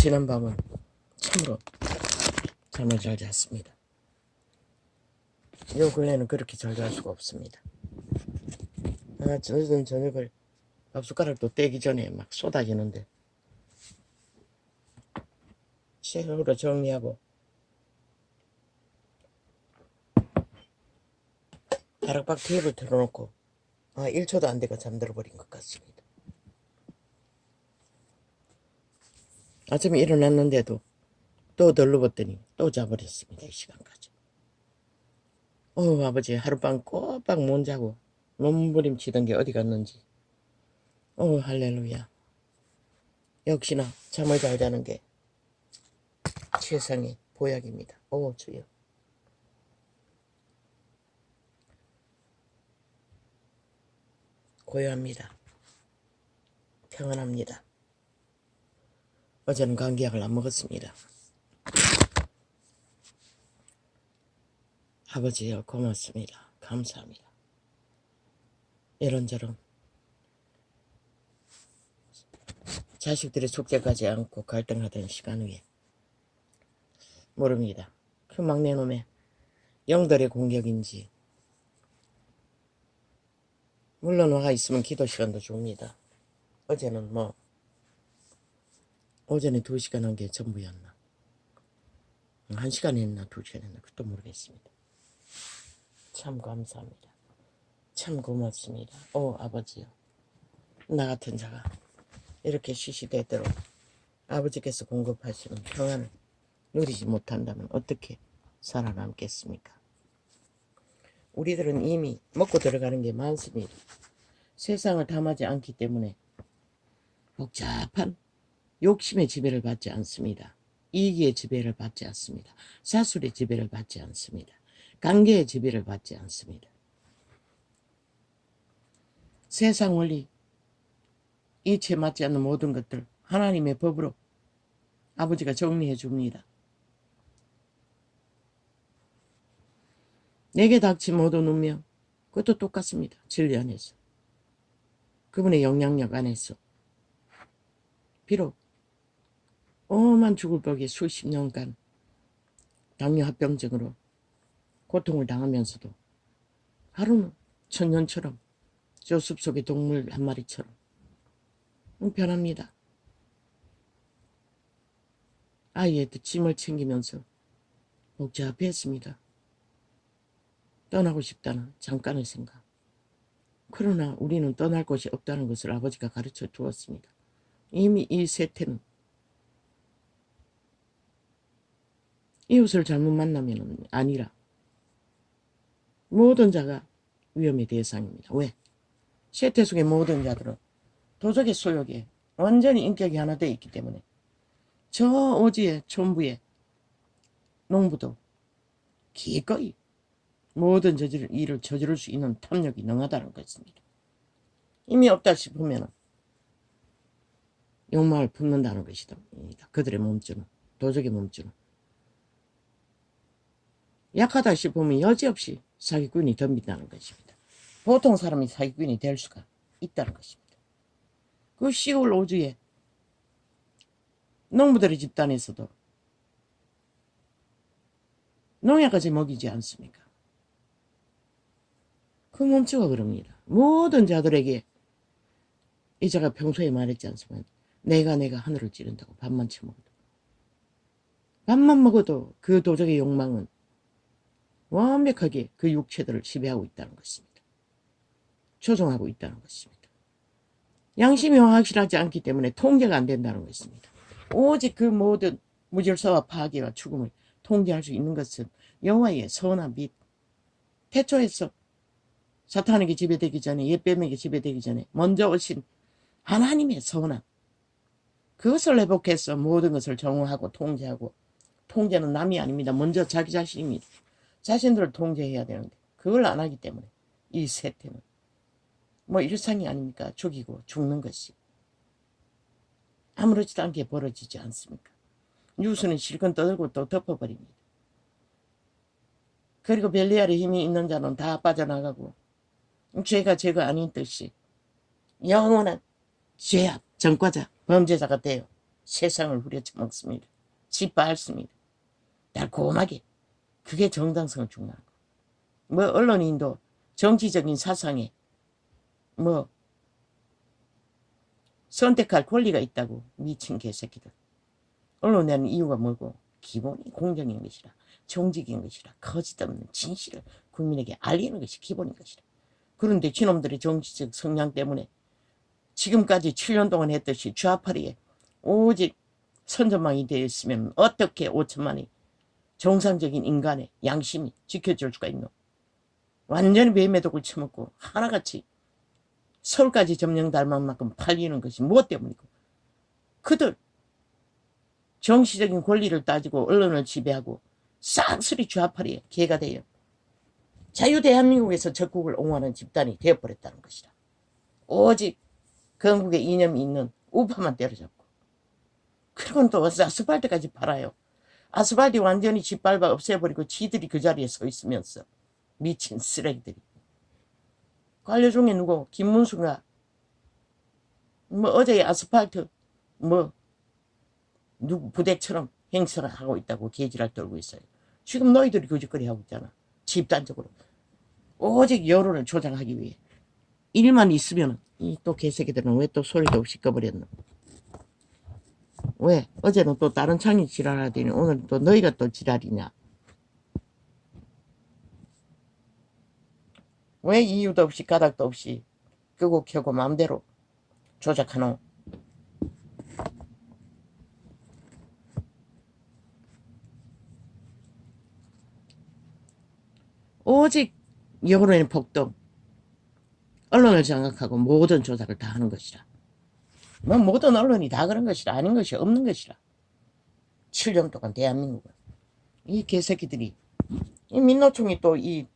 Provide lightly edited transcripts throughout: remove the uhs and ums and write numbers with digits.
지난밤은 참으로 잠을 잘 잤습니다. 요 근래는 그렇게 잘 잘 수가 없습니다. 늦은 저녁을 밥숟가락도 떼기 전에 막 쏟아지는데 책으로 정리하고 다락방 테이블 틀어놓고 1초도 안 돼가 잠들어 버린 것 같습니다. 아침에 일어났는데도 또 덜러봤더니 또 자버렸습니다. 이 시간까지. 아버지 하룻밤 꼬박 못 자고 몸부림치던 게 어디 갔는지. 할렐루야. 역시나 잠을 잘 자는 게 최상의 보약입니다. 주여. 고요합니다. 평안합니다. 어제는 감기약을 안 먹었습니다. 아버지여 고맙습니다. 감사합니다. 이런저런 자식들의 속죄까지 않고 갈등하던 시간 위에 모릅니다. 그 막내놈의 영들의 공격인지 물론 와가 있으면 기도 시간도 줍니다. 어제는 오전에 2시간 한 게 전부였나 1시간 했나 2시간 했나 그것도 모르겠습니다. 참 감사합니다. 참 고맙습니다. 아버지요. 나 같은 자가 이렇게 시시때때로 아버지께서 공급하시는 평안을 누리지 못한다면 어떻게 살아남겠습니까? 우리들은 이미 먹고 들어가는 게 많습니다. 세상을 탐하지 않기 때문에 복잡한 욕심의 지배를 받지 않습니다. 이기의 지배를 받지 않습니다. 사술의 지배를 받지 않습니다. 관계의 지배를 받지 않습니다. 세상 원리, 이치에 맞지 않는 모든 것들 하나님의 법으로 아버지가 정리해 줍니다. 내게 닥친 모든 운명 그것도 똑같습니다. 진리 안에서 그분의 영향력 안에서 비록 오만 죽을 벽에 수십 년간 당뇨합병증으로 고통을 당하면서도 하루는 천년처럼 저 숲속의 동물 한 마리처럼 편합니다. 아이의 짐을 챙기면서 복잡했습니다. 떠나고 싶다는 잠깐의 생각. 그러나 우리는 떠날 곳이 없다는 것을 아버지가 가르쳐 주었습니다. 이미 이 세태는 이웃을 잘못 만나면 아니라 모든 자가 위험의 대상입니다. 왜? 세태 속의 모든 자들은 도적의 소욕에 완전히 인격이 하나 되어 있기 때문에 저 오지의 촌부의 농부도 기꺼이 모든 일을 저지를 수 있는 탐욕이 능하다는 것입니다. 이미 없다 싶으면 욕망을 품는다는 것이다. 그들의 몸주는 도적의 몸주는 약하다 싶으면 여지없이 사기꾼이 덤빈다는 것입니다. 보통 사람이 사기꾼이 될 수가 있다는 것입니다. 그 시골 오주에 농부들의 집단에서도 농약까지 먹이지 않습니까? 그 몸치가 그럽니다. 모든 자들에게 이자가 평소에 말했지 않습니까? 내가 하늘을 찌른다고 밥만 처먹어도 밥만 먹어도 그 도적의 욕망은 완벽하게 그 육체들을 지배하고 있다는 것입니다. 조종하고 있다는 것입니다. 양심이 확실하지 않기 때문에 통제가 안 된다는 것입니다. 오직 그 모든 무질서와 파괴와 죽음을 통제할 수 있는 것은 여호와의 선한 빛. 태초에서 사탄에게 지배되기 전에 옛뱀에게 지배되기 전에 먼저 오신 하나님의 선한 그것을 회복해서 모든 것을 정화하고 통제하고 통제는 남이 아닙니다. 먼저 자기 자신입니다. 자신들을 통제해야 되는데 그걸 안 하기 때문에 이 세태는 일상이 아닙니까? 죽이고 죽는 것이 아무렇지도 않게 벌어지지 않습니까? 뉴스는 실컷 떠들고 또 덮어버립니다. 그리고 벨리알의 힘이 있는 자는 다 빠져나가고 죄가 죄가 아닌 듯이 영원한 죄악, 전과자, 범죄자가 돼요. 세상을 후려쳐 먹습니다. 짓밟습니다. 달콤하게. 그게 정당성을 중요한 거. 뭐 언론인도 정치적인 사상에 뭐 선택할 권리가 있다고. 미친 개새끼들. 언론에는 이유가 뭐고? 기본이 공정인 것이라, 정직인 것이라, 거짓 없는 진실을 국민에게 알리는 것이 기본인 것이라. 그런데 지놈들의 정치적 성향 때문에 지금까지 7년 동안 했듯이 좌파리에 오직 선전망이 되어 있으면 어떻게 5천만이 정상적인 인간의 양심이 지켜줄 수가 있노? 완전히 매매독을 쳐먹고 하나같이 서울까지 점령될 만큼 팔리는 것이 무엇 때문이고, 그들 정치적인 권리를 따지고 언론을 지배하고 싹쓸이 좌파리에 개가 되어 자유대한민국에서 적국을 옹호하는 집단이 되어버렸다는 것이다. 오직 건국의 이념이 있는 우파만 때려잡고, 그리고는 또 아스팔트까지 팔아요. 아스팔트 완전히 짓밟아 없애버리고 지들이 그 자리에 서 있으면서 미친 쓰레기들이. 관료 중에 누구? 김문수가 뭐 어제 아스팔트 뭐 누구 부대처럼 행사를 하고 있다고 개지랄 떨고 있어요. 지금 너희들이 거짓거리 하고 있잖아. 집단적으로. 오직 여론을 조장하기 위해. 일만 있으면 이 또 개새끼들은 왜 또 소리도 없이 꺼버렸노? 왜? 어제는 또 다른 창이 지랄하더니 오늘 또 너희가 또 지랄이냐? 왜 이유도 없이 가닥도 없이 끄고 켜고 마음대로 조작하노? 오직 여론의 폭동, 언론을 장악하고 모든 조작을 다 하는 것이라. 뭐 모든 언론이 다 그런 것이라. 아닌 것이 없는 것이라. 7년 동안 대한민국은 이 개새끼들이, 이 민노총이 또 이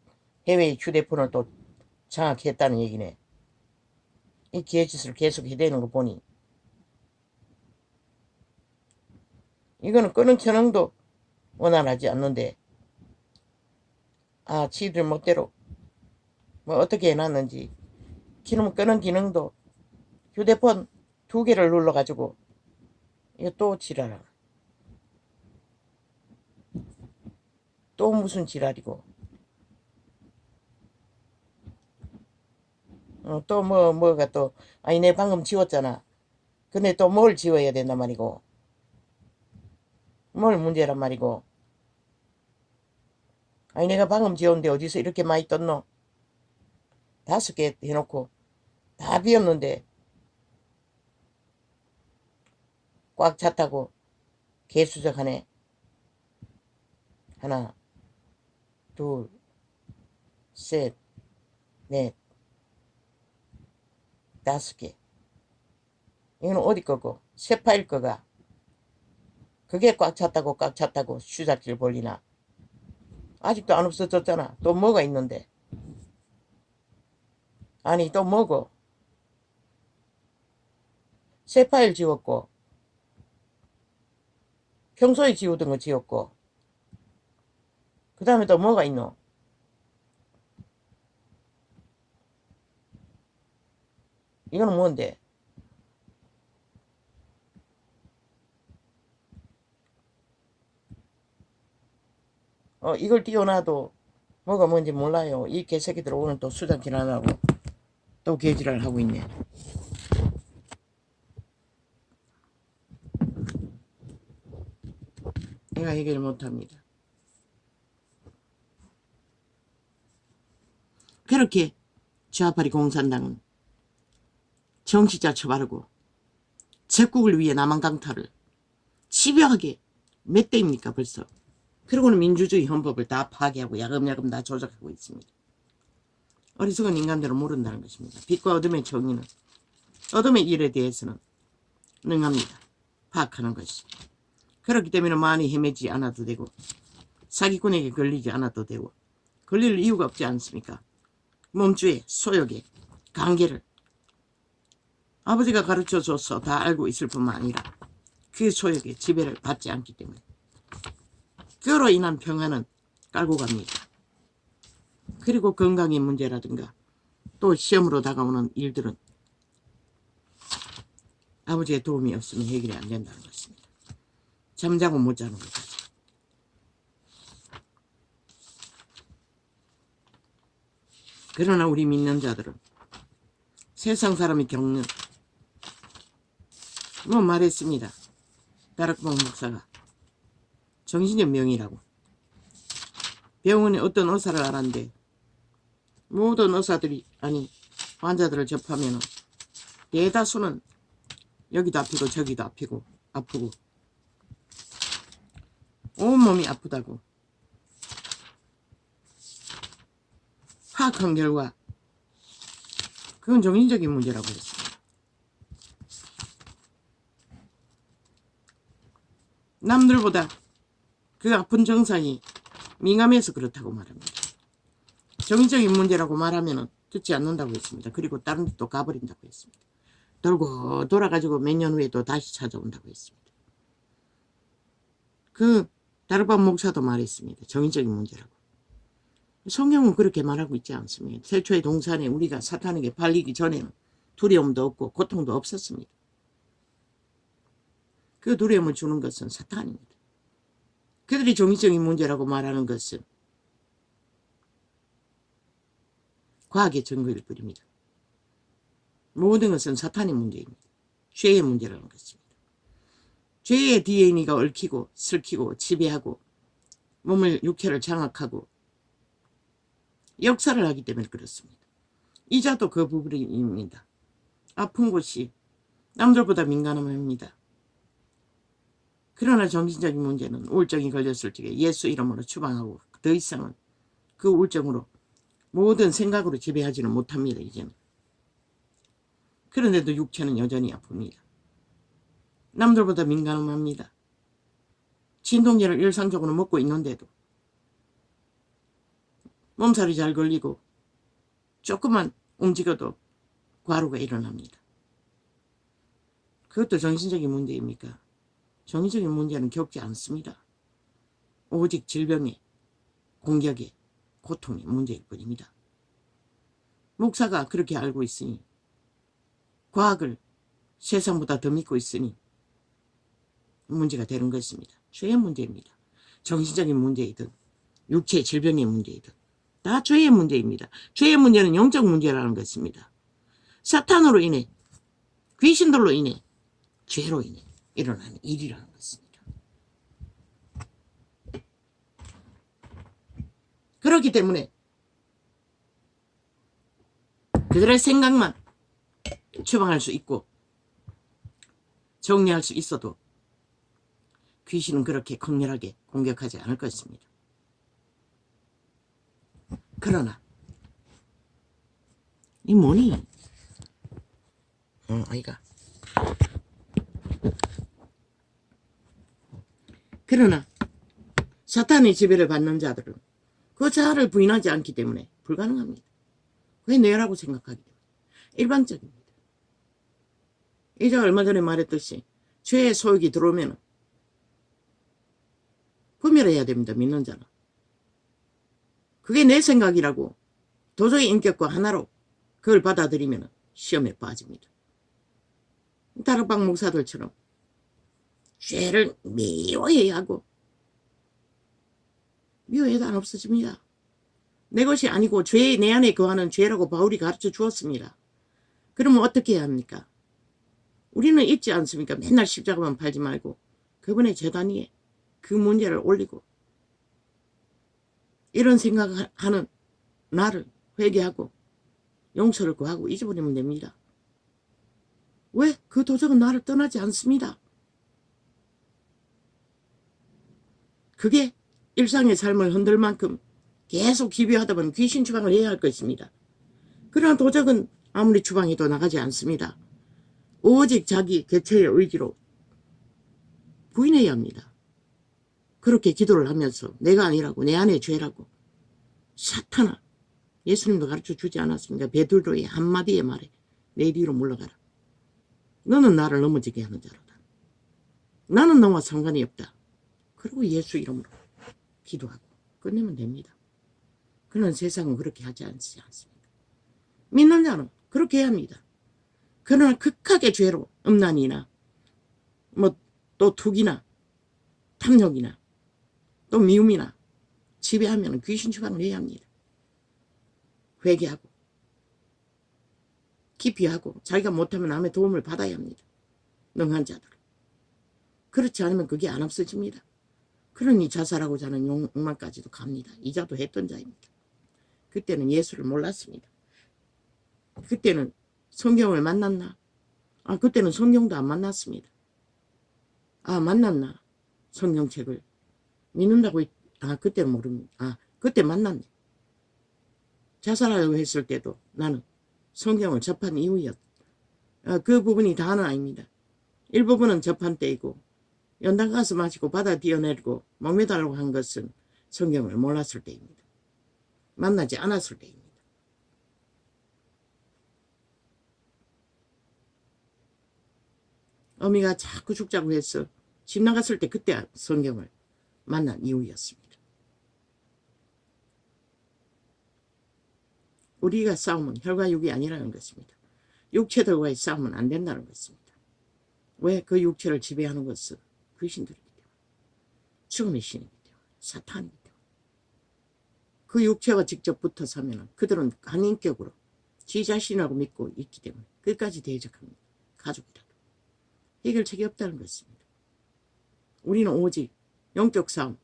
해외 휴대폰을 또 장악했다는 얘기네. 이 개짓을 계속 해대는 거 보니 이거는 끄는 켜능도 원활하지 않는데, 아 지들 멋대로 뭐 어떻게 해놨는지. 기능 끄는 기능도 휴대폰 2개를 눌러가지고 이거 또 지랄하나. 또 무슨 지랄이고. 또 뭐가 또, 아니 내 방금 지웠잖아. 근데 또 뭘 지워야 된단 말이고, 뭘 문제란 말이고. 아니 내가 방금 지웠는데 어디서 이렇게 많이 떴노? 5개 해놓고 다 비었는데 꽉 찼다고 개수작하네. 하나, 둘, 셋, 넷, 5개. 이건 어디 거고? 새 파일 거가. 그게 꽉 찼다고 수작질 벌리나. 아직도 안 없어졌잖아. 또 뭐가 있는데. 아니 또 뭐고. 새 파일 지웠고, 평소에 지우던 거 지웠고, 그 다음에 또 뭐가 있노? 이거는 뭔데? 이걸 띄워놔도 뭐가 뭔지 몰라요. 이 개새끼들 오늘 또 수작질 안 하고 또 개지랄 하고 있네. 내가 해결 못합니다. 그렇게 좌파리 공산당은 정치자 처바르고 적국을 위해 남한 강탈을 집요하게 몇 대입니까 벌써. 그리고는 민주주의 헌법을 다 파괴하고 야금야금 다 조작하고 있습니다. 어리석은 인간들은 모른다는 것입니다. 빛과 어둠의 정의는, 어둠의 일에 대해서는 능합니다. 파악하는 것이. 그렇기 때문에 많이 헤매지 않아도 되고 사기꾼에게 걸리지 않아도 되고 걸릴 이유가 없지 않습니까? 몸주의 소욕의 관계를 아버지가 가르쳐줘서 다 알고 있을 뿐만 아니라 그 소욕의 지배를 받지 않기 때문에 그로 인한 평화는 깔고 갑니다. 그리고 건강의 문제라든가 또 시험으로 다가오는 일들은 아버지의 도움이 없으면 해결이 안 된다는 것입니다. 잠자고 못 자는 거죠. 그러나 우리 믿는 자들은 세상 사람이 겪는 뭐 말했습니다. 다락방 목사가 정신적 명의라고. 병원에 어떤 의사를 알았는데 모든 의사들이 아니 환자들을 접하면 대다수는 여기도 아프고 저기도 아프고 온몸이 아프다고 파악한 결과 그건 정신적인 문제라고 했습니다. 남들보다 그 아픈 증상이 민감해서 그렇다고 말합니다. 정신적인 문제라고 말하면 듣지 않는다고 했습니다. 그리고 다른 데 또 가버린다고 했습니다. 돌고 돌아가지고 몇 년 후에 또 다시 찾아온다고 했습니다. 그 다락방 목사도 말했습니다. 정신적인 문제라고. 성경은 그렇게 말하고 있지 않습니다. 태초의 동산에 우리가 사탄에게 팔리기 전에는 두려움도 없고 고통도 없었습니다. 그 두려움을 주는 것은 사탄입니다. 그들이 정신적인 문제라고 말하는 것은 과학의 증거일 뿐입니다. 모든 것은 사탄의 문제입니다. 죄의 문제라는 것입니다. 죄의 DNA가 얽히고 슬키고 지배하고 몸을 육체를 장악하고 역사를 하기 때문에 그렇습니다. 이자도 그 부분입니다. 아픈 곳이 남들보다 민감합니다. 그러나 정신적인 문제는 우울증이 걸렸을 적에 예수 이름으로 추방하고 더 이상은 그 우울증으로 모든 생각으로 지배하지는 못합니다. 이제는. 그런데도 육체는 여전히 아픕니다. 남들보다 민감합니다. 진통제를 일상적으로 먹고 있는데도 몸살이 잘 걸리고 조금만 움직여도 과로가 일어납니다. 그것도 정신적인 문제입니까? 정신적인 문제는 겪지 않습니다. 오직 질병의 공격의 고통의 문제일 뿐입니다. 목사가 그렇게 알고 있으니 과학을 세상보다 더 믿고 있으니 문제가 되는 것입니다. 죄의 문제입니다. 정신적인 문제이든 육체의 질병의 문제이든 다 죄의 문제입니다. 죄의 문제는 영적 문제라는 것입니다. 사탄으로 인해 귀신들로 인해 죄로 인해 일어나는 일이라는 것입니다. 그렇기 때문에 그들의 생각만 추방할 수 있고 정리할 수 있어도 귀신은 그렇게 강렬하게 공격하지 않을 것입니다. 그러나 이 뭐니? 아이가 그러나 사탄의 지배를 받는 자들은 그 자아를 부인하지 않기 때문에 불가능합니다. 그게 내라고 생각하기 때문에 일반적입니다. 이제 얼마 전에 말했듯이 죄의 소욕이 들어오면 구별해야 됩니다. 믿는 자는. 그게 내 생각이라고 도저히 인격과 하나로 그걸 받아들이면 시험에 빠집니다. 다락방 목사들처럼 죄를 미워해야 하고 미워해도 안 없어집니다. 내 것이 아니고 내 안에 거하는 죄라고 바울이 가르쳐 주었습니다. 그러면 어떻게 해야 합니까? 우리는 있지 않습니까? 맨날 십자가만 팔지 말고 그분의 제단 위에 그 문제를 올리고 이런 생각하는 나를 회개하고 용서를 구하고 잊어버리면 됩니다. 왜? 그 도적은 나를 떠나지 않습니다. 그게 일상의 삶을 흔들 만큼 계속 기비하다 보면 귀신 추방을 해야 할 것입니다. 그러나 도적은 아무리 추방해도 나가지 않습니다. 오직 자기 개체의 의지로 부인해야 합니다. 그렇게 기도를 하면서 내가 아니라고 내 안에 죄라고 사탄아 예수님도 가르쳐 주지 않았습니까? 베드로의 한마디의 말에 내 뒤로 물러가라. 너는 나를 넘어지게 하는 자로다. 나는 너와 상관이 없다. 그리고 예수 이름으로 기도하고 끝내면 됩니다. 그러나 세상은 그렇게 하지 않습니다. 믿는 자는 그렇게 해야 합니다. 그러나 극하게 죄로 음란이나 뭐 또 투기나 탐욕이나 또 미움이나 지배하면 귀신 추방을 해야 합니다. 회개하고 깊이 하고 자기가 못하면 남의 도움을 받아야 합니다. 능한 자들. 그렇지 않으면 그게 안 없어집니다. 그러니 자살하고자 하는 욕망까지도 갑니다. 이자도 했던 자입니다. 그때는 예수를 몰랐습니다. 그때는 성경을 만났나? 그때는 성경도 안 만났습니다. 만났나? 성경책을 믿는다고 그때는 모릅니다. 그때 만났네. 자살하려고 했을 때도 나는 성경을 접한 이후였다. 그 부분이 다는 아닙니다. 일부분은 접한 때이고 연당 가서 마시고 바다 뛰어내리고 목매달라고 한 것은 성경을 몰랐을 때입니다. 만나지 않았을 때입니다. 어미가 자꾸 죽자고 해서 집 나갔을 때 그때 성경을 만난 이유였습니다. 우리가 싸움은 혈과 육이 아니라는 것입니다. 육체들과의 싸움은 안 된다는 것입니다. 왜? 그 육체를 지배하는 것은 귀신들이기 때문에, 죽음의 신이기 때문에, 사탄이기 때문에. 그 육체가 직접 붙어서면 그들은 간인격으로 지 자신이라고 믿고 있기 때문에 끝까지 대적합니다. 가족이라도. 해결책이 없다는 것입니다. 우리는 오직 영적 싸움.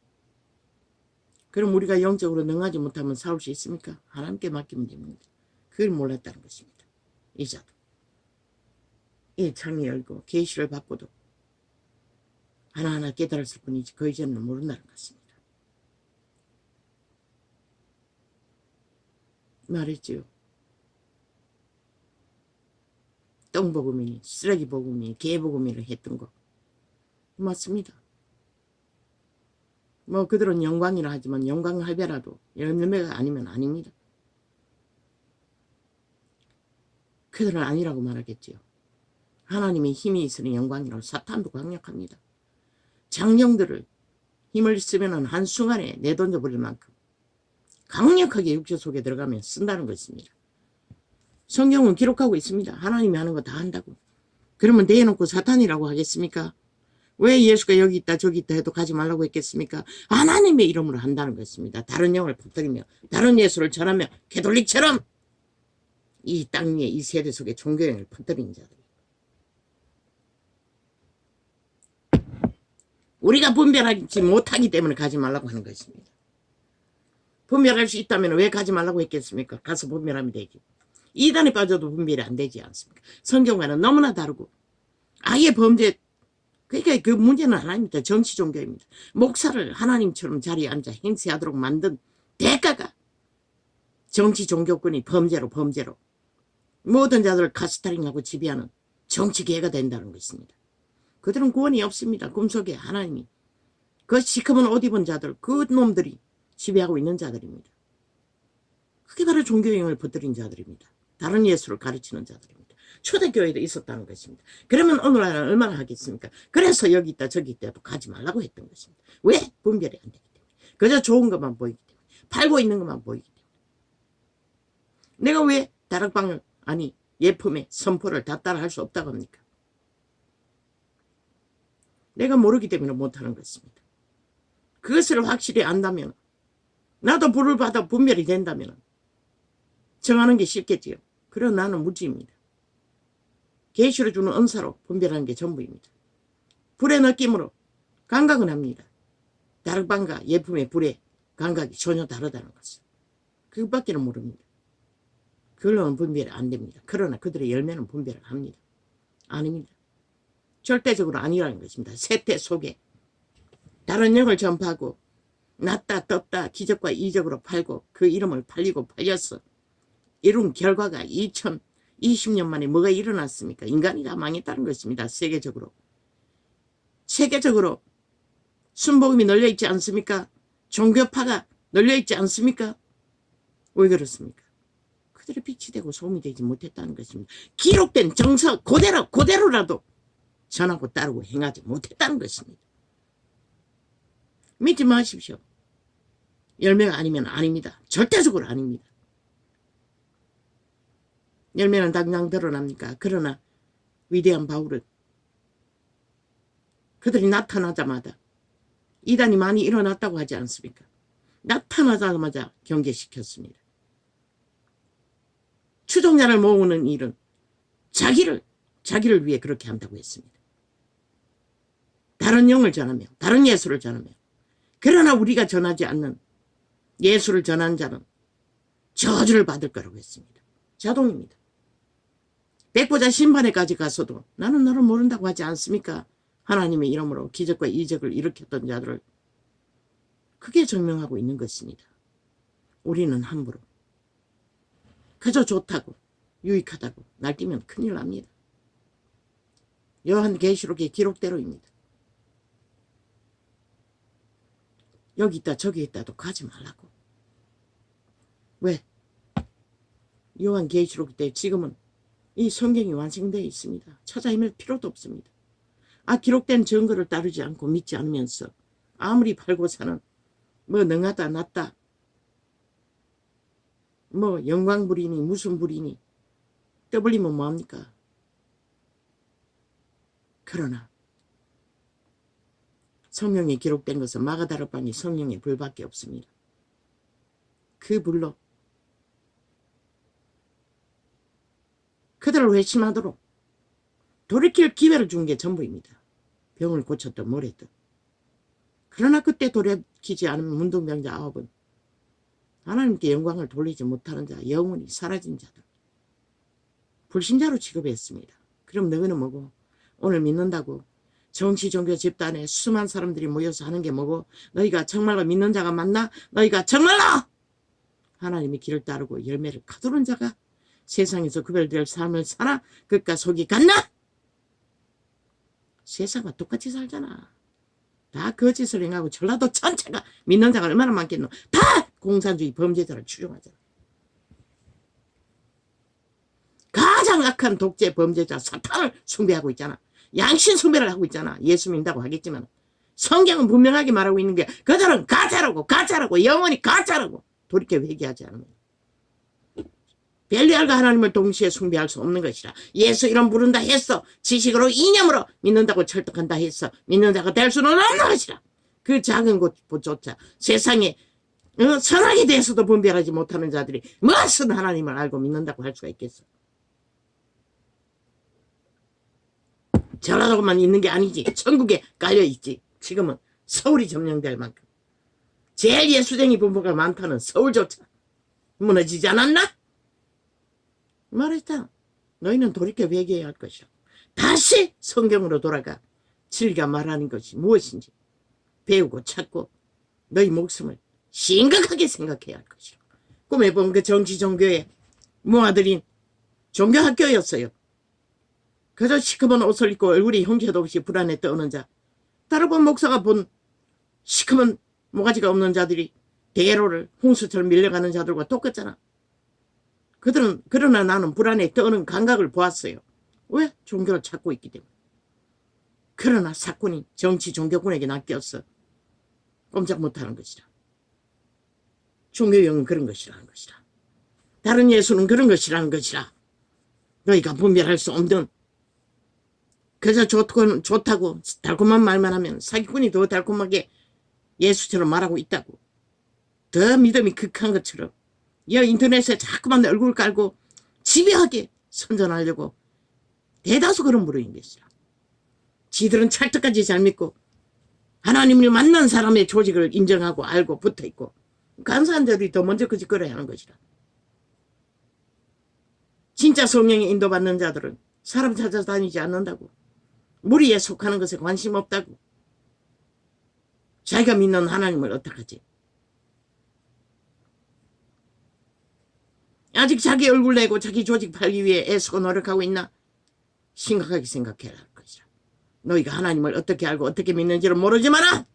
그럼 우리가 영적으로 능하지 못하면 싸울 수 있습니까? 하나님께 맡기면 됩니다. 그걸 몰랐다는 것입니다. 이자도. 이 창이 열고 계시를 받고도 하나하나 깨달았을 뿐이지 그 이전은 모른다는 것입니다. 말했지요. 똥복음이니 쓰레기 복음이니 개복음이니 했던 거 맞습니다. 뭐 그들은 영광이라 하지만 영광 할배라도 열매가 아니면 아닙니다. 그들은 아니라고 말하겠지요. 하나님의 힘이 있으니 영광이라고. 사탄도 강력합니다. 장령들을 힘을 쓰면 한순간에 내던져 버릴 만큼 강력하게 육체 속에 들어가면 쓴다는 것입니다. 성경은 기록하고 있습니다. 하나님이 하는 거 다 한다고. 그러면 대놓고 사탄이라고 하겠습니까? 왜 예수가 여기 있다 저기 있다 해도 가지 말라고 했겠습니까? 하나님의 이름으로 한다는 것입니다. 다른 영을 퍼뜨리며 다른 예수를 전하며 캐톨릭처럼 이 땅 위에 이 세대 속에 종교형을 퍼뜨리는 자들. 우리가 분별하지 못하기 때문에 가지 말라고 하는 것입니다. 분별할 수 있다면 왜 가지 말라고 했겠습니까? 가서 분별하면 되지. 이단에 빠져도 분별이 안 되지 않습니까? 성경과는 너무나 다르고 아예 범죄. 그러니까 그 문제는 하나입니다. 정치 종교입니다. 목사를 하나님처럼 자리에 앉아 행세하도록 만든 대가가 정치 종교권이 범죄로 모든 자들을 카스타링하고 지배하는 정치계가 된다는 것입니다. 그들은 구원이 없습니다. 꿈속에 하나님이 그 시커먼 옷 입은 자들, 그 놈들이 지배하고 있는 자들입니다. 그게 바로 종교형을 퍼뜨린 자들입니다. 다른 예수를 가르치는 자들입니다. 초대교회도 있었다는 것입니다. 그러면 오늘날은 얼마나 하겠습니까? 그래서 여기 있다 저기 있다도 가지 말라고 했던 것입니다. 왜? 분별이 안 되기 때문에. 그저 좋은 것만 보이기 때문에. 팔고 있는 것만 보이기 때문에. 내가 왜 다락방을 예품의 선포를 다 따라 할 수 없다고 합니까? 내가 모르기 때문에 못하는 것입니다. 그것을 확실히 안다면 나도 불을 받아 분별이 된다면 정하는 게 쉽겠지요. 그러나 나는 무지입니다. 계시를 주는 은사로 분별하는 게 전부입니다. 불의 느낌으로 감각은 합니다. 다락방과 예품의 불의 감각이 전혀 다르다는 것을. 그것밖에는 모릅니다. 그걸로는 분별이 안 됩니다. 그러나 그들의 열매는 분별을 합니다. 아닙니다. 절대적으로 아니라는 것입니다. 세태 속에 다른 영을 전파하고 났다 떴다 기적과 이적으로 팔고 그 이름을 팔리고 팔렸어. 이룬 결과가 2020년 만에 뭐가 일어났습니까? 인간이 다 망했다는 것입니다. 세계적으로. 세계적으로 순복음이 널려있지 않습니까? 종교파가 널려있지 않습니까? 왜 그렇습니까? 그들의 빛이 되고 소음이 되지 못했다는 것입니다. 기록된 정서 그대로라도 전하고 따르고 행하지 못했다는 것입니다. 믿지 마십시오. 열매가 아니면 아닙니다. 절대적으로 아닙니다. 열매는 당장 드러납니까? 그러나 위대한 바울은 그들이 나타나자마자 이단이 많이 일어났다고 하지 않습니까? 나타나자마자 경계시켰습니다. 추종자를 모으는 일은 자기를 위해 그렇게 한다고 했습니다. 다른 영을 전하며 다른 예수를 전하며 그러나 우리가 전하지 않는 예수를 전한 자는 저주를 받을 거라고 했습니다. 자동입니다. 백보자 심판에까지 가서도 나는 너를 모른다고 하지 않습니까? 하나님의 이름으로 기적과 이적을 일으켰던 자들을 크게 증명하고 있는 것입니다. 우리는 함부로 그저 좋다고 유익하다고 날뛰면 큰일 납니다. 요한계시록의 기록대로입니다. 여기 있다 저기 있다도 가지 말라고. 왜? 요한계시록 때 지금은 이 성경이 완성되어 있습니다. 찾아 헤맬 필요도 없습니다. 기록된 증거를 따르지 않고 믿지 않으면서 아무리 팔고 사는 뭐 능하다 낫다 뭐 영광 부리니 무슨 부리니 떠벌리면 뭐합니까? 그러나 성경에 기록된 것은 마가다락방이 성령의 불밖에 없습니다. 그 불로 그들을 회심하도록 돌이킬 기회를 준 게 전부입니다. 병을 고쳤든 뭐랬든. 그러나 그때 돌이키지 않으면 문둥병자 9은 하나님께 영광을 돌리지 못하는 자, 영혼이 사라진 자들, 불신자로 취급했습니다. 그럼 너희는 뭐고? 오늘 믿는다고 정치 종교 집단에 수많은 사람들이 모여서 하는 게 뭐고? 너희가 정말로 믿는 자가 맞나? 너희가 정말로 하나님의 길을 따르고 열매를 거두는 자가 세상에서 구별될 삶을 살아? 그깟 속이 같나? 세상과 똑같이 살잖아. 다 거짓을 행하고 전라도 전체가 믿는 자가 얼마나 많겠노? 다 공산주의 범죄자를 추종하잖아. 가장 악한 독재 범죄자 사탄을 숭배하고 있잖아. 양신 숭배를 하고 있잖아. 예수 믿는다고 하겠지만 성경은 분명하게 말하고 있는 게 그들은 가짜라고 영원히 가짜라고 돌이켜 회개하지 않으면 벨리알과 하나님을 동시에 숭배할 수 없는 것이라. 예수 이름 부른다 했어. 지식으로 이념으로 믿는다고 철떡한다 했어. 믿는 자가 될 수는 없는 것이라. 그 작은 곳조차 세상에 선악에 대해서도 분별하지 못하는 자들이 무엇은 하나님을 알고 믿는다고 할 수가 있겠어. 전라도만 있는 게 아니지. 천국에 깔려있지. 지금은 서울이 점령될 만큼. 제일 예수쟁이 부부가 많다는 서울조차 무너지지 않았나? 말했다. 너희는 돌이켜 회개해야 할 것이라. 다시 성경으로 돌아가 진리가 말하는 것이 무엇인지 배우고 찾고 너희 목숨을 심각하게 생각해야 할 것이라. 꿈에 본 그 정치 종교의 모아들인 종교학교였어요. 그저 시커먼 옷을 입고 얼굴이 형체도 없이 불안에 떠오는 자. 다른 번 목사가 본 시커먼 모가지가 없는 자들이 대로를 홍수처럼 밀려가는 자들과 똑같잖아. 그들은 그러나 나는 불안에 떠오는 감각을 보았어요. 왜? 종교를 찾고 있기 때문에. 그러나 사건이 정치 종교군에게 낚였어. 꼼짝 못하는 것이라. 종교형은 그런 것이라는 것이라. 다른 예수는 그런 것이라는 것이라. 너희가 분별할 수 없는 그저 좋다고 달콤한 말만 하면 사기꾼이 더 달콤하게 예수처럼 말하고 있다고. 더 믿음이 극한 것처럼 인터넷에 자꾸만 내 얼굴 깔고 집요하게 선전하려고 대다수 그런 부류인 것이라. 지들은 찰떡까지 잘 믿고 하나님을 만난 사람의 조직을 인정하고 알고 붙어있고 간사한 자들이 더 먼저 그 짓거려야 하는 것이라. 진짜 성령에 인도받는 자들은 사람 찾아다니지 않는다고. 무리에 속하는 것에 관심 없다고. 자기가 믿는 하나님을 어떡하지? 아직 자기 얼굴 내고 자기 조직 팔기 위해 애쓰고 노력하고 있나? 심각하게 생각해야 할 것이라. 너희가 하나님을 어떻게 알고 어떻게 믿는지를 모르지 마라.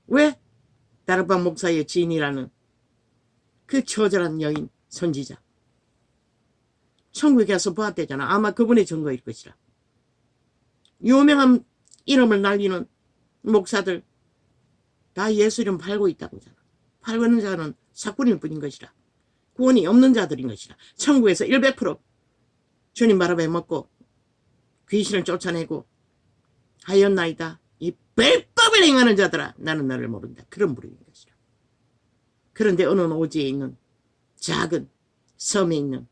왜? 다락방 목사의 지인이라는 그 처절한 여인 선지자. 천국에 가서 보았대잖아. 아마 그분의 증거일 것이라. 유명한 이름을 날리는 목사들 다 예수 이름 팔고 있다고 하잖아. 팔고 있는 자는 사꾼일 뿐인 것이라. 구원이 없는 자들인 것이라. 천국에서 100% 주님 바라봐 먹고 귀신을 쫓아내고 하였나이다. 이 불법을 행하는 자들아, 나는 너를 모른다. 그런 부류인 것이라. 그런데 어느 오지에 있는 작은 섬에 있는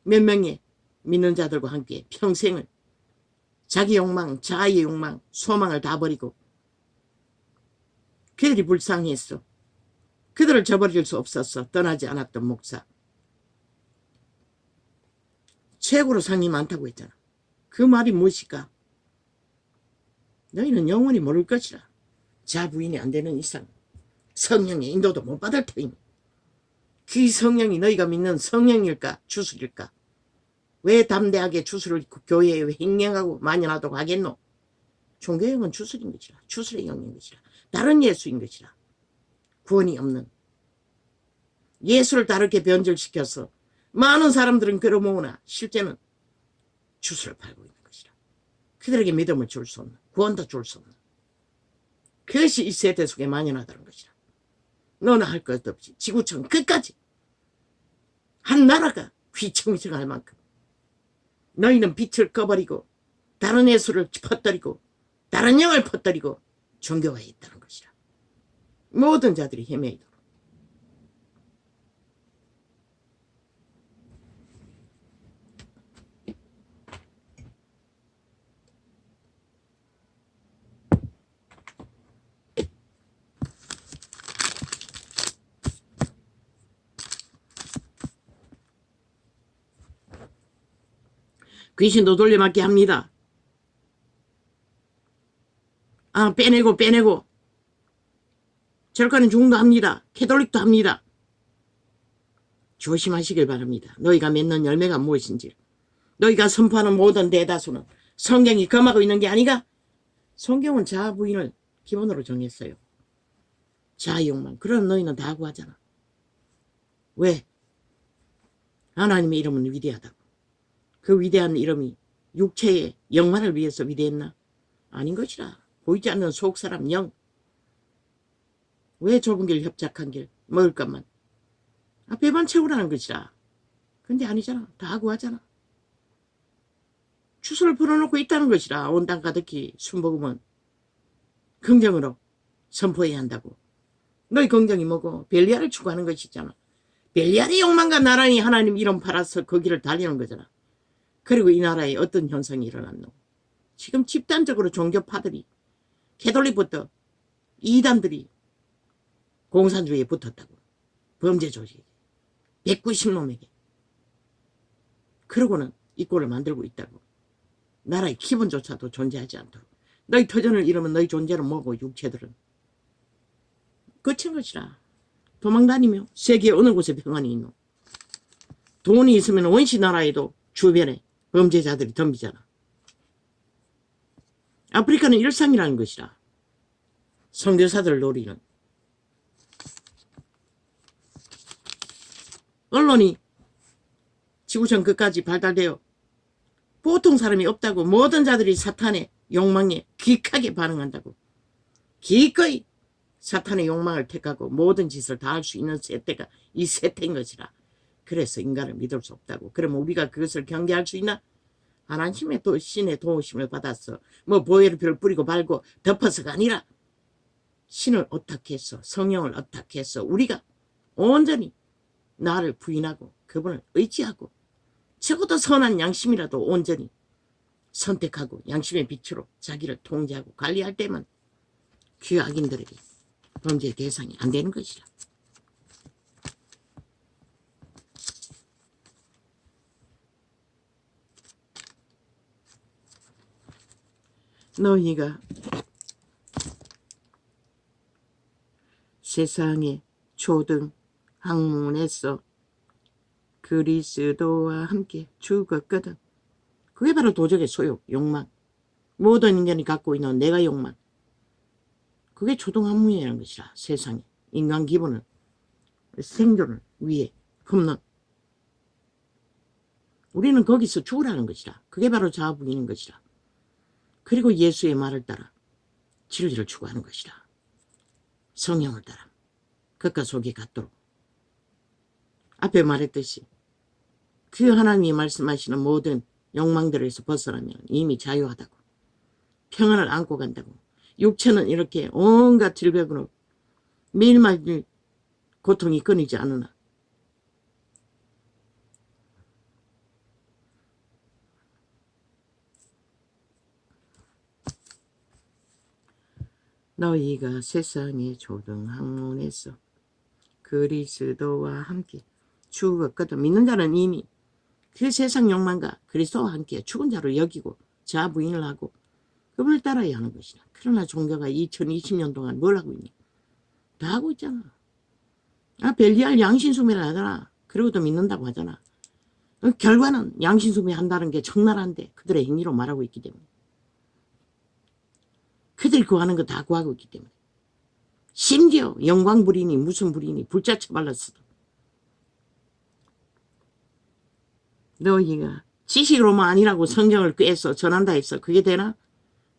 몇 명의 믿는 자들과 함께 평생을 자기 욕망, 자아의 욕망, 소망을 다 버리고 그들이 불쌍했어. 그들을 저버릴 수 없었어. 떠나지 않았던 목사. 최고로 상이 많다고 했잖아. 그 말이 무엇일까? 너희는 영원히 모를 것이라. 자부인이 안 되는 이상 성령의 인도도 못 받을 터이니 그 성령이 너희가 믿는 성령일까 주술일까? 왜 담대하게 주술을 교회에 행령하고 만연하도록 하겠노? 종교형은 주술인 것이라. 주술의 영인 것이라. 다른 예수인 것이라. 구원이 없는 예수를 다르게 변절시켜서 많은 사람들은 끌어모으나 실제는 주술을 팔고 있는 것이라. 그들에게 믿음을 줄 수 없는, 구원도 줄 수 없는 그것이 이 세대 속에 만연하다는 것이라. 너나 할 것 없이 지구촌 끝까지 한 나라가 휘청휘청할 만큼 너희는 빛을 꺼버리고 다른 예수를 퍼뜨리고 다른 영을 퍼뜨리고 종교화해 있다는 것이라. 모든 자들이 헤매이도록. 귀신도 돌려막기 합니다. 빼내고 절간은 중도 합니다. 캐톨릭도 합니다. 조심하시길 바랍니다. 너희가 맺는 열매가 무엇인지, 너희가 선포하는 모든 대다수는 성경이 금하고 있는 게 아니가? 성경은 자아 부인을 기본으로 정했어요. 자아 욕망. 그럼 너희는 다 구하잖아. 왜? 하나님의 이름은 위대하다고. 그 위대한 이름이 육체의 영만을 위해서 위대했나? 아닌 것이라. 보이지 않는 속사람 영. 왜 좁은 길 협착한 길 먹을 것만 배만 채우라는 것이라. 근데 아니잖아. 다 구하잖아. 추수를 풀어놓고 있다는 것이라. 온 땅 가득히 순복음은 긍정으로 선포해야 한다고. 너희 긍정이 뭐고? 벨리알을 추구하는 것이잖아. 벨리알의 욕망과 나란히 하나님 이름 팔아서 그 길을 달리는 거잖아. 그리고 이 나라에 어떤 현상이 일어났노? 지금 집단적으로 종교파들이 캐톨릭부터 이단들이 공산주의에 붙었다고. 범죄 조직 190놈에게. 그러고는 이 꼴을 만들고 있다고. 나라의 기본조차도 존재하지 않도록. 너희 터전을 잃으면 너희 존재는 뭐고 육체들은. 끝인 것이라. 도망다니며 세계 어느 곳에 평안이 있노. 돈이 있으면 원시 나라에도 주변에 범죄자들이 덤비잖아. 아프리카는 일상이라는 것이라. 선교사들을 노리는. 언론이 지구촌 끝까지 발달되어 보통 사람이 없다고. 모든 자들이 사탄의 욕망에 기하게 반응한다고. 기꺼이 사탄의 욕망을 택하고 모든 짓을 다 할 수 있는 세태가 이 세태인 것이라. 그래서 인간을 믿을 수 없다고. 그러면 우리가 그것을 경계할 수 있나? 하나님의 신의 도우심을 받았어. 뭐 보혈을 뿌리고 발고 덮어서가 아니라 신을 어떻게했어. 성령을 어떻게했어. 우리가 온전히 나를 부인하고 그분을 의지하고 적어도 선한 양심이라도 온전히 선택하고 양심의 빛으로 자기를 통제하고 관리할 때만 그 악인들에게 범죄의 대상이 안 되는 것이라. 너희가 세상의 초등 학문에서 그리스도와 함께 죽었거든. 그게 바로 도적의 소욕, 욕망. 모든 인간이 갖고 있는 내가 욕망. 그게 초등학문이라는 것이라. 세상에 인간 기본은 생존을 위해 품는. 우리는 거기서 죽으라는 것이라. 그게 바로 자아부인인 것이라. 그리고 예수의 말을 따라 진리를 추구하는 것이라. 성령을 따라 겉과 속이 같도록. 앞에 말했듯이 그 하나님이 말씀하시는 모든 욕망들에서 벗어나면 이미 자유하다고. 평안을 안고 간다고. 육체는 이렇게 온갖 질병으로 매일매일 고통이 끊이지 않으나 너희가 세상의 조등학문에서 그리스도와 함께 죽었거든. 믿는 자는 이미 그 세상 욕망과 그리스도와 함께 죽은 자로 여기고 자아 부인을 하고 그분을 따라야 하는 것이다. 그러나 종교가 2020년 동안 뭘 하고 있니? 다 하고 있잖아. 벨리알 양신숭배를 하잖아. 그러고도 믿는다고 하잖아. 결과는 양신숭배 한다는 게 적나라한데 그들의 행위로 말하고 있기 때문에. 그들이 구하는 거 다 구하고 있기 때문에. 심지어 영광 부리니 무슨 부리니 불자쳐 발랐어도 너희가 지식으로만 아니라고 성경을 꿰서 전한다 했어. 그게 되나?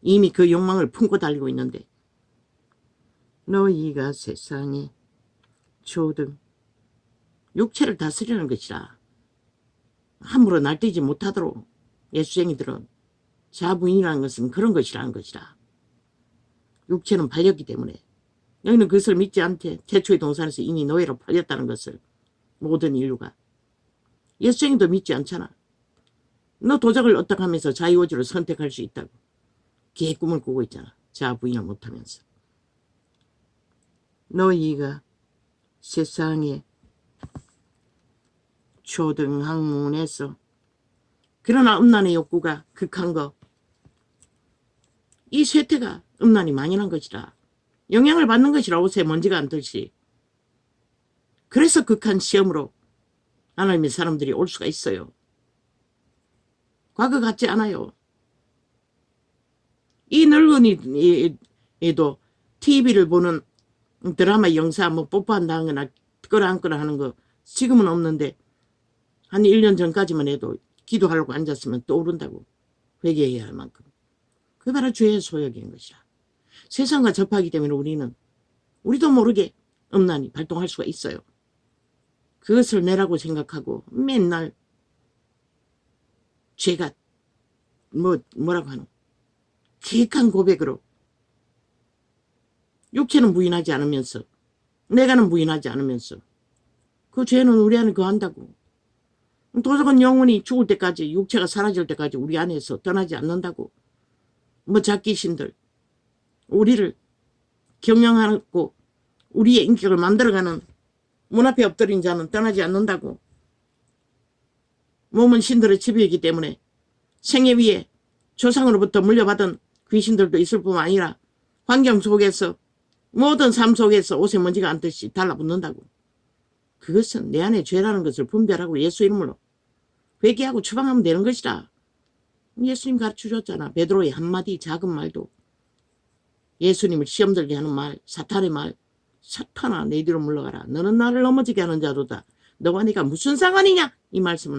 이미 그 욕망을 품고 달리고 있는데 너희가 세상에 조등 육체를 다스리는 것이라. 함부로 날뛰지 못하도록 예수쟁이들은 자부인이라는 것은 그런 것이라는 것이라. 육체는 팔렸기 때문에 너희는 그것을 믿지 않대. 태초의 동산에서 이미 노예로 팔렸다는 것을 모든 인류가. 예수쟁이도 믿지 않잖아. 너 도적을 어떻게 하면서 자유의지로 선택할 수 있다고. 걔 꿈을 꾸고 있잖아. 자부인을 못하면서. 너희가 세상에 초등학문에서 그러나 음란의 욕구가 극한 거. 이 쇠퇴가 음란이 만연한 것이라. 영향을 받는 것이라. 옷에 먼지가 안 들지. 그래서 극한 시험으로 하나님의 사람들이 올 수가 있어요. 과거 같지 않아요. 이 늙은이도 TV를 보는 드라마 영상 뭐 뽀뽀한다는 거나 끌어안거나 하는 거 지금은 없는데 한 1년 전까지만 해도 기도하려고 앉았으면 떠오른다고. 회개해야 할 만큼. 그게 바로 죄의 소욕인 것이라. 세상과 접하기 때문에 우리도 모르게 음란이 발동할 수가 있어요. 그것을 내라고 생각하고 맨날 죄가 뭐라고 하노? 기획한 고백으로 육체는 부인하지 않으면서 내가는 부인하지 않으면서 그 죄는 우리 안에 거한다고. 도적은 영원히 죽을 때까지 육체가 사라질 때까지 우리 안에서 떠나지 않는다고. 자기신들 우리를 경영하고 우리의 인격을 만들어가는 문 앞에 엎드린 자는 떠나지 않는다고. 몸은 신들의 집이기 때문에 생애 위에 조상으로부터 물려받은 귀신들도 있을 뿐만 아니라 환경 속에서 모든 삶 속에서 옷에 먼지가 앉듯이 달라붙는다고. 그것은 내 안에 죄라는 것을 분별하고 예수 이름으로 회개하고 추방하면 되는 것이라. 예수님 가르쳐줬잖아. 베드로의 한마디 작은 말도 예수님을 시험 들게 하는 말, 사탄의 말. 사탄아 내 뒤로 물러가라. 너는 나를 넘어지게 하는 자도다. 너와 네가 무슨 상관이냐? 이 말씀은